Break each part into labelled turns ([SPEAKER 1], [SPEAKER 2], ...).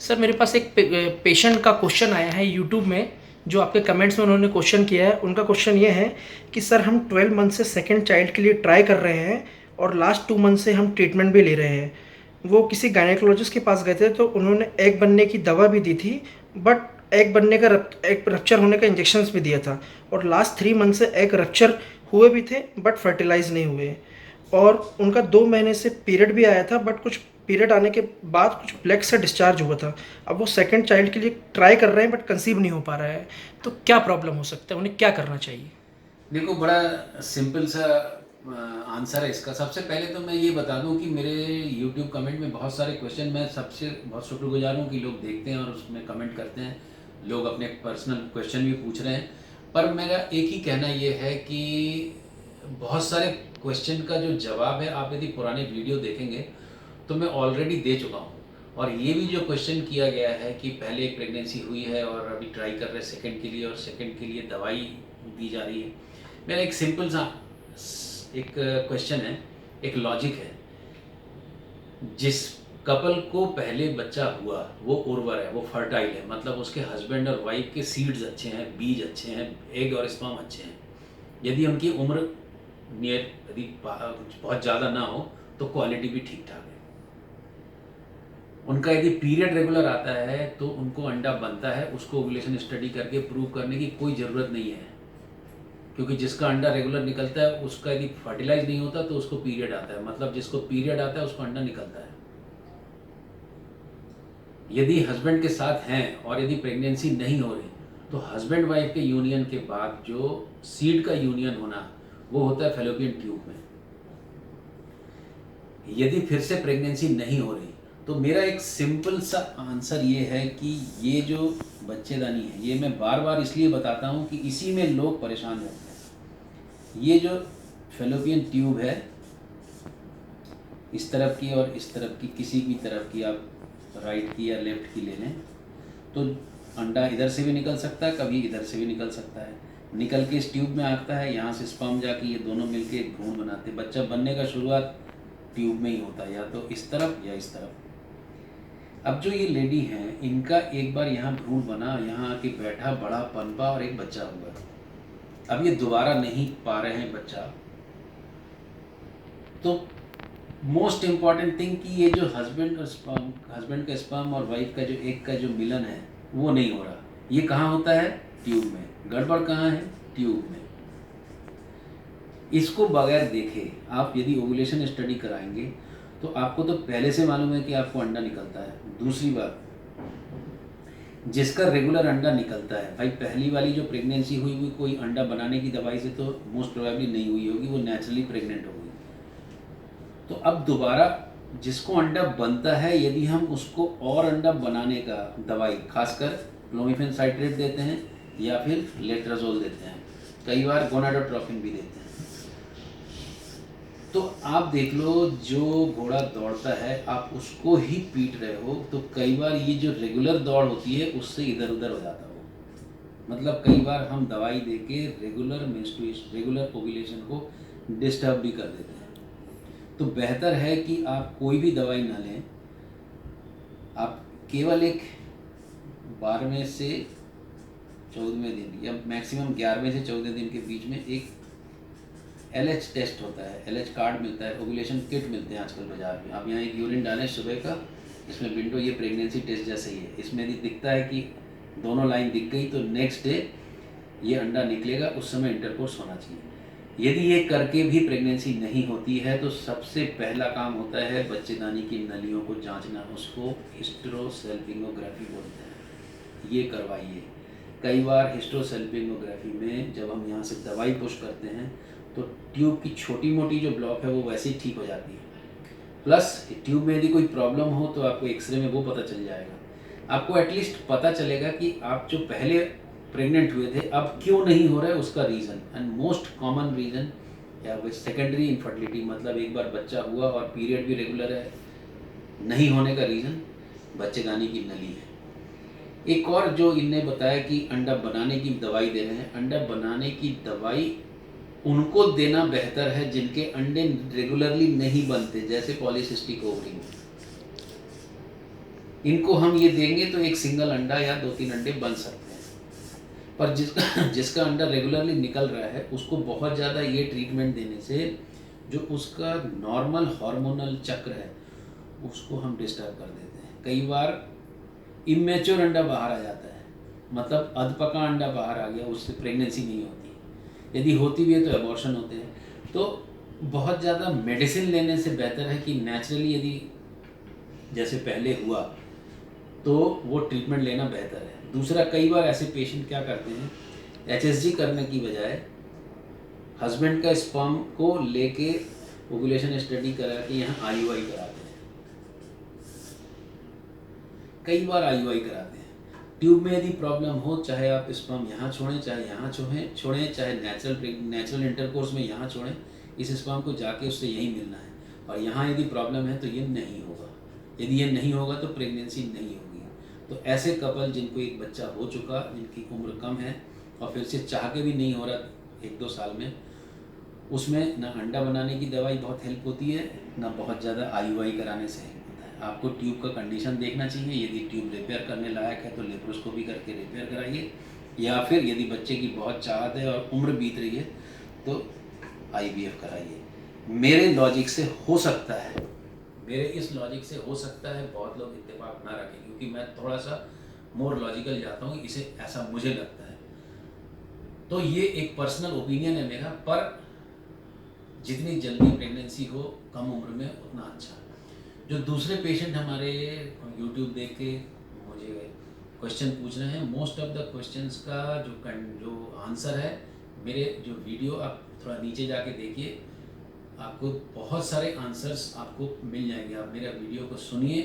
[SPEAKER 1] Sir मेरे पास एक patient का क्वेश्चन आया है यूट्यूब में, जो आपके कमेंट्स में उन्होंने क्वेश्चन किया है। उनका क्वेश्चन ये है कि सर हम 12 मंथ से सेकंड चाइल्ड के लिए ट्राई कर रहे हैं और लास्ट 2 मंथ से हम ट्रीटमेंट भी ले रहे हैं। वो किसी गायनेकोलॉजिस्ट के पास गए थे तो उन्होंने एग बनने की दवा भी दी थी, बट एग बनने का एग रप्चर होने का इंजेक्शंस भी दिया था और लास्ट 3 मंथ से एग रप्चर हुए भी थे बट फर्टिलाइज नहीं हुए। और उनका 2 महीने से पीरियड भी आया था, बट कुछ पीरियड आने के बाद कुछ ब्लैक से डिस्चार्ज हुआ था। अब वो सेकंड चाइल्ड के लिए ट्राई कर रहे हैं बट कंसीव नहीं हो पा रहा है, तो क्या प्रॉब्लम हो सकता है, उन्हें क्या करना चाहिए?
[SPEAKER 2] देखो, बड़ा सिंपल सा आंसर है इसका। सबसे पहले तो मैं ये बता दूं कि मेरे YouTube कमेंट में बहुत सारे क्वेश्चन, मैं सबसे बहुत शुक्रगुजार हूँ कि लोग देखते हैं और उसमें कमेंट करते हैं, लोग अपने पर्सनल क्वेश्चन भी पूछ रहे हैं। पर मेरा एक ही कहना ये है कि बहुत सारे क्वेश्चन का जो जवाब है, आप यदि पुराने वीडियो देखेंगे तो मैं ऑलरेडी दे चुका हूँ। और ये भी जो क्वेश्चन किया गया है कि पहले एक प्रेगनेंसी हुई है और अभी ट्राई कर रहे हैं सेकंड के लिए और सेकंड के लिए दवाई दी जा रही है, मेरा एक सिंपल सा एक क्वेश्चन है, एक लॉजिक है। जिस कपल को पहले बच्चा हुआ वो उर्वर है, वो फर्टाइल है, मतलब उसके हस्बैंड और वाइफ के सीड्स अच्छे हैं, बीज अच्छे हैं, एग और स्पर्म अच्छे हैं। यदि उनकी उम्र नियर यदि बहुत ज़्यादा ना हो तो क्वालिटी भी ठीक ठाक है। उनका यदि पीरियड रेगुलर आता है तो उनको अंडा बनता है। उसको ओव्यूलेशन स्टडी करके प्रूव करने की कोई ज़रूरत नहीं है, क्योंकि जिसका अंडा रेगुलर निकलता है उसका यदि फर्टिलाइज नहीं होता तो उसको पीरियड आता है, मतलब जिसको पीरियड आता है उसको अंडा निकलता है। यदि हस्बैंड के साथ हैं और यदि प्रेगनेंसी नहीं हो रही तो हस्बैंड वाइफ के यूनियन के बाद जो सीड का यूनियन होना वो होता है फैलोपियन ट्यूब में। यदि फिर से प्रेगनेंसी नहीं हो रही तो मेरा एक सिंपल सा आंसर ये है कि ये जो बच्चेदानी है, ये मैं बार बार इसलिए बताता हूँ कि इसी में लोग परेशान रहते हैं। ये जो फैलोपियन ट्यूब है, इस तरफ की और इस तरफ की, किसी भी तरफ की, आप राइट की या लेफ्ट की ले लें तो अंडा इधर से भी निकल सकता है, कभी इधर से भी निकल सकता है। निकल के इस ट्यूब में आता है, यहाँ से स्पर्म जाके ये दोनों मिलके एक भ्रूण बनाते हैं। बच्चा बनने का शुरुआत ट्यूब में ही होता है, या तो इस तरफ या इस तरफ। अब जो ये लेडी हैं, इनका एक बार यहाँ भ्रूण बना, यहाँ आके बैठा, बड़ा पनपा और एक बच्चा हुआ। अब ये दोबारा नहीं पा रहे हैं बच्चा, तो मोस्ट इम्पॉर्टेंट थिंग कि ये जो हस्बैंड का स्पर्म और वाइफ का जो एक का जो मिलन है वो नहीं हो रहा। ये कहाँ होता है? ट्यूब में। गड़बड़ कहाँ है? ट्यूब में। इसको बगैर देखे आप यदि ओव्यूलेशन स्टडी कराएंगे तो आपको तो पहले से मालूम है कि आपको अंडा निकलता है। दूसरी बात, जिसका रेगुलर अंडा निकलता है, भाई पहली वाली जो प्रेगनेंसी हुई कोई अंडा बनाने की दवाई से तो मोस्ट प्रोबेबली नहीं हुई होगी, वो नेचुरली प्रेग्नेंट होगी। तो अब दोबारा जिसको अंडा बनता है, यदि हम उसको और अंडा बनाने का दवाई, खासकर क्लोमिफेन साइट्रेट देते हैं या फिर लेट्राजोल देते हैं, कई बार गोनाडोट्रोपिन भी देते हैं, तो आप देख लो जो घोड़ा दौड़ता है आप उसको ही पीट रहे हो, तो कई बार ये जो रेगुलर दौड़ होती है उससे इधर उधर हो जाता हो। मतलब कई बार हम दवाई देके रेगुलर ओव्यूलेशन को डिस्टर्ब भी कर देते हैं। तो बेहतर है कि आप कोई भी दवाई ना लें, आप केवल एक 12वें से 14वें दिन या मैक्सिमम 11वें से 14वें दिन के बीच में एक LH टेस्ट होता है, LH कार्ड मिलता है, ओव्यूलेशन किट मिलते हैं आजकल बाजार में। आप यहाँ एक यूरिन डालें सुबह का, इसमें विंडो ये प्रेगनेंसी टेस्ट जैसे ही है, इसमें यदि दिखता है कि दोनों लाइन दिख गई तो नेक्स्ट डे ये अंडा निकलेगा, उस समय इंटरकोर्स होना चाहिए। यदि ये करके भी प्रेगनेंसी नहीं होती है तो सबसे पहला काम होता है बच्चेदानी की नलियों को जांचना, उसको हिस्टेरोसेल्पिंगोग्राफी बोलते हैं, ये करवाइए। कई बार हिस्टेरोसेल्पिंगोग्राफी में जब हम यहाँ से दवाई पुश करते हैं तो ट्यूब की छोटी मोटी जो ब्लॉक है वो वैसे ही ठीक हो जाती है, प्लस ट्यूब में यदि कोई प्रॉब्लम हो तो आपको एक्सरे में वो पता चल जाएगा। आपको एटलीस्ट पता चलेगा कि आप जो पहले प्रेग्नेंट हुए थे अब क्यों नहीं हो रहा है, उसका reason. And most common reason या वो सेकेंडरी इनफर्टिलिटी, मतलब एक बार बच्चा हुआ और पीरियड भी रेगुलर है, नहीं होने का रीज़न बच्चेदानी की नली है। एक और जो इनने बताया कि अंडा बनाने की दवाई दे रहे हैं, अंडा बनाने की दवाई उनको देना बेहतर है जिनके अंडे रेगुलरली नहीं बनते, जैसे पॉलीसिस्टिक ओवरी। इनको हम ये देंगे तो एक सिंगल अंडा या 2-3 अंडे बन सकते हैं। पर जिसका अंडा रेगुलरली निकल रहा है उसको बहुत ज़्यादा ये ट्रीटमेंट देने से जो उसका नॉर्मल हार्मोनल चक्र है उसको हम डिस्टर्ब कर देते हैं। कई बार इमेच्योर अंडा बाहर आ जाता है, मतलब अधपका अंडा बाहर आ गया, उससे प्रेगनेंसी नहीं होती। यदि होती भी है तो एबॉर्शन होते हैं। तो बहुत ज़्यादा मेडिसिन लेने से बेहतर है कि नेचुरली यदि जैसे पहले हुआ तो वो ट्रीटमेंट लेना बेहतर है। दूसरा, कई बार ऐसे पेशेंट क्या करते हैं, HSG करने की बजाय हस्बैंड का स्पर्म को लेके ओव्यूलेशन स्टडी करा के यहाँ IUI कराते हैं। कई बार IUI कराते हैं। ट्यूब में यदि प्रॉब्लम हो, चाहे आप स्पर्म यहाँ छोड़ें चाहे यहाँ छोड़ें चाहे नेचुरल इंटरकोर्स में यहाँ छोड़ें, इस स्पर्म को जाके उससे यही मिलना है। और यहाँ यदि प्रॉब्लम है तो ये नहीं होगा। यदि ये नहीं होगा तो प्रेगनेंसी नहीं होगी। तो ऐसे कपल जिनको एक बच्चा हो चुका, जिनकी उम्र कम है और फिर से चाह के भी नहीं हो रहा 1-2 साल में, उसमें ना अंडा बनाने की दवाई बहुत हेल्प होती है, ना बहुत ज़्यादा IUI कराने से हेल्प होता है। आपको ट्यूब का कंडीशन देखना चाहिए। यदि ट्यूब रिपेयर करने लायक है तो लेप्रोस्कोपी करके रिपेयर कराइए, या फिर यदि बच्चे की बहुत चाहत है और उम्र बीत रही है तो IVF कराइए। मेरे लॉजिक से हो सकता है, मेरे इस लॉजिक से हो सकता है बहुत लोग इत्तेफाक ना रखें, क्योंकि मैं थोड़ा सा मोर लॉजिकल जाता हूँ, इसे ऐसा मुझे लगता है। तो ये एक पर्सनल ओपिनियन है मेरा, पर जितनी जल्दी प्रेगनेंसी हो कम उम्र में उतना अच्छा। जो दूसरे पेशेंट हमारे YouTube देख के मुझे क्वेश्चन पूछ रहे हैं, मोस्ट ऑफ द क्वेश्चंस का जो आंसर है, मेरे जो वीडियो आप थोड़ा नीचे जाके देखिए, आपको बहुत सारे आंसर्स आपको मिल जाएंगे। आप मेरा वीडियो को सुनिए,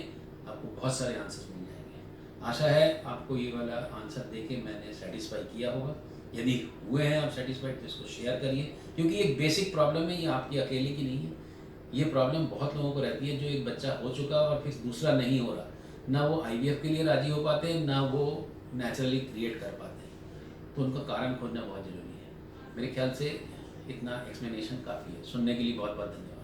[SPEAKER 2] आपको बहुत सारे आंसर्स मिल जाएंगे। आशा है आपको ये वाला आंसर देके मैंने सेटिस्फाई किया होगा। यदि हुए हैं आप सेटिस्फाइड तो इसको शेयर करिए, क्योंकि एक बेसिक प्रॉब्लम है, ये आपकी अकेले की नहीं है। ये प्रॉब्लम बहुत लोगों को रहती है, जो एक बच्चा हो चुका और फिर दूसरा नहीं हो रहा, ना वो IVF के लिए राजी हो पाते हैं, ना वो नेचुरली क्रिएट कर पाते हैं। तो उनका कारण खोजना बहुत ज़रूरी है। मेरे ख्याल से इतना एक्सप्लेनेशन काफ़ी है। सुनने के लिए बहुत बहुत धन्यवाद।